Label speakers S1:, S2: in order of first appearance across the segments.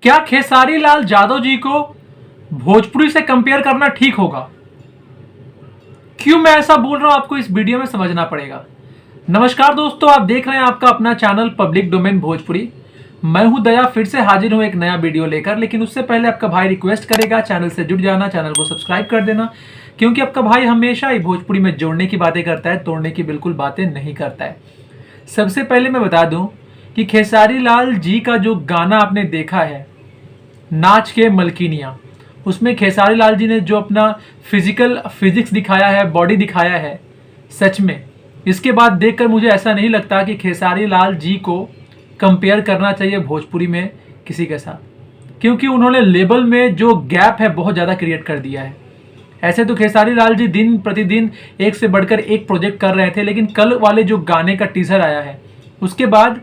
S1: क्या खेसारी लाल यादव जी को भोजपुरी से कंपेयर करना ठीक होगा? क्यों मैं ऐसा बोल रहा हूं आपको इस वीडियो में समझना पड़ेगा। नमस्कार दोस्तों, आप देख रहे हैं आपका अपना चैनल पब्लिक डोमेन भोजपुरी। मैं हूं दया, फिर से हाजिर हूं एक नया वीडियो लेकर। लेकिन उससे पहले आपका भाई रिक्वेस्ट करेगा चैनल से जुड़ जाना, चैनल को सब्सक्राइब कर देना, क्योंकि आपका भाई हमेशा ही भोजपुरी में जोड़ने की बातें करता है, तोड़ने की बिल्कुल बातें नहीं करता है। सबसे पहले मैं बता दूं कि खेसारी लाल जी का जो गाना आपने देखा है नाच के मलकिनिया, उसमें खेसारी लाल जी ने जो अपना फिजिक्स दिखाया है, बॉडी दिखाया है, सच में इसके बाद देखकर मुझे ऐसा नहीं लगता कि खेसारी लाल जी को कंपेयर करना चाहिए भोजपुरी में किसी के साथ, क्योंकि उन्होंने लेवल में जो गैप है बहुत ज़्यादा क्रिएट कर दिया है। ऐसे तो खेसारी लाल जी दिन प्रतिदिन एक से बढ़कर एक प्रोजेक्ट कर रहे थे, लेकिन कल वाले जो गाने का टीजर आया है उसके बाद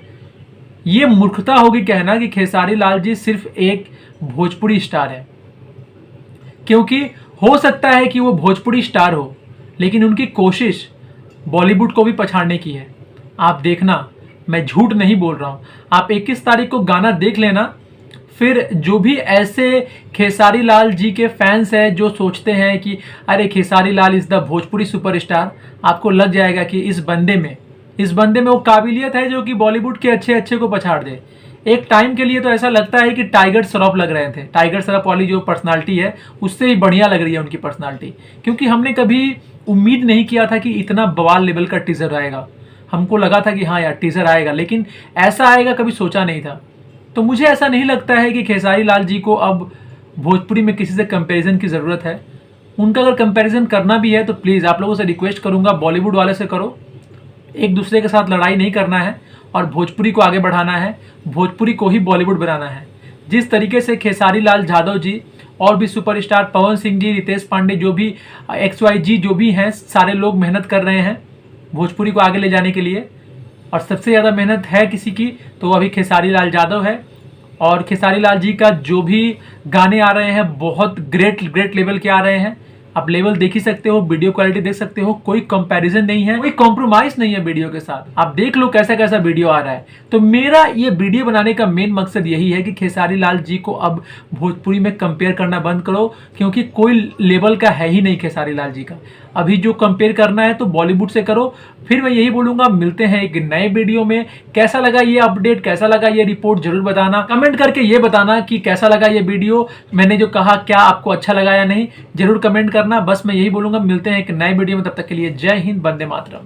S1: ये मूर्खता होगी कहना कि खेसारी लाल जी सिर्फ एक भोजपुरी स्टार है, क्योंकि हो सकता है कि वो भोजपुरी स्टार हो, लेकिन उनकी कोशिश बॉलीवुड को भी पछाड़ने की है। आप देखना, मैं झूठ नहीं बोल रहा हूं। आप 21 तारीख को गाना देख लेना, फिर जो भी ऐसे खेसारी लाल जी के फैंस हैं जो सोचते हैं कि अरे Khesari Lal is the Bhojpuri superstar, आपको लग जाएगा कि इस बंदे में वो काबिलियत है जो कि बॉलीवुड के अच्छे को पछाड़ दे। एक टाइम के लिए तो ऐसा लगता है कि टाइगर श्रॉफ लग रहे थे। टाइगर श्रॉफ वाली जो पर्सनालिटी है उससे ही बढ़िया लग रही है उनकी पर्सनालिटी, क्योंकि हमने कभी उम्मीद नहीं किया था कि इतना बवाल लेवल का टीजर आएगा। हमको लगा था कि हाँ यार टीजर आएगा, लेकिन ऐसा आएगा कभी सोचा नहीं था। तो मुझे ऐसा नहीं लगता है कि खेसारी लाल जी को अब भोजपुरी में किसी से कंपैरिजन की ज़रूरत है। उनका अगर कंपैरिजन करना भी है तो प्लीज़ आप लोगों से रिक्वेस्ट करूंगा, बॉलीवुड वाले से करो। एक दूसरे के साथ लड़ाई नहीं करना है और भोजपुरी को आगे बढ़ाना है, भोजपुरी को ही बॉलीवुड बनाना है। जिस तरीके से खेसारी लाल यादव जी और भी सुपरस्टार पवन सिंह जी, रितेश पांडे, जो भी XYZ जो भी हैं, सारे लोग मेहनत कर रहे हैं भोजपुरी को आगे ले जाने के लिए, और सबसे ज़्यादा मेहनत है किसी की तो अभी खेसारी लाल यादव है। और खेसारी लाल जी का जो भी गाने आ रहे हैं बहुत ग्रेट लेवल के आ रहे हैं। आप लेवल देख ही सकते हो, वीडियो क्वालिटी देख सकते हो, कोई कंपैरिजन नहीं है, कोई कॉम्प्रोमाइज नहीं है वीडियो के साथ। आप देख लो कैसा कैसा वीडियो आ रहा है। तो मेरा ये वीडियो बनाने का मेन मकसद यही है कि खेसारी लाल जी को अब भोजपुरी में कंपेयर करना बंद करो, क्योंकि कोई लेवल का है ही नहीं खेसारी लाल जी का। अभी जो कंपेयर करना है तो बॉलीवुड से करो। फिर मैं यही बोलूंगा, मिलते हैं एक नए वीडियो में। कैसा लगा ये अपडेट, कैसा लगा ये रिपोर्ट, जरूर बताना। कमेंट करके ये बताना कि कैसा लगा ये वीडियो, मैंने जो कहा क्या आपको अच्छा लगा या नहीं, जरूर कमेंट करना। बस मैं यही बोलूंगा, मिलते हैं एक नए वीडियो में। तब तक के लिए जय हिंद, वंदे मातरम।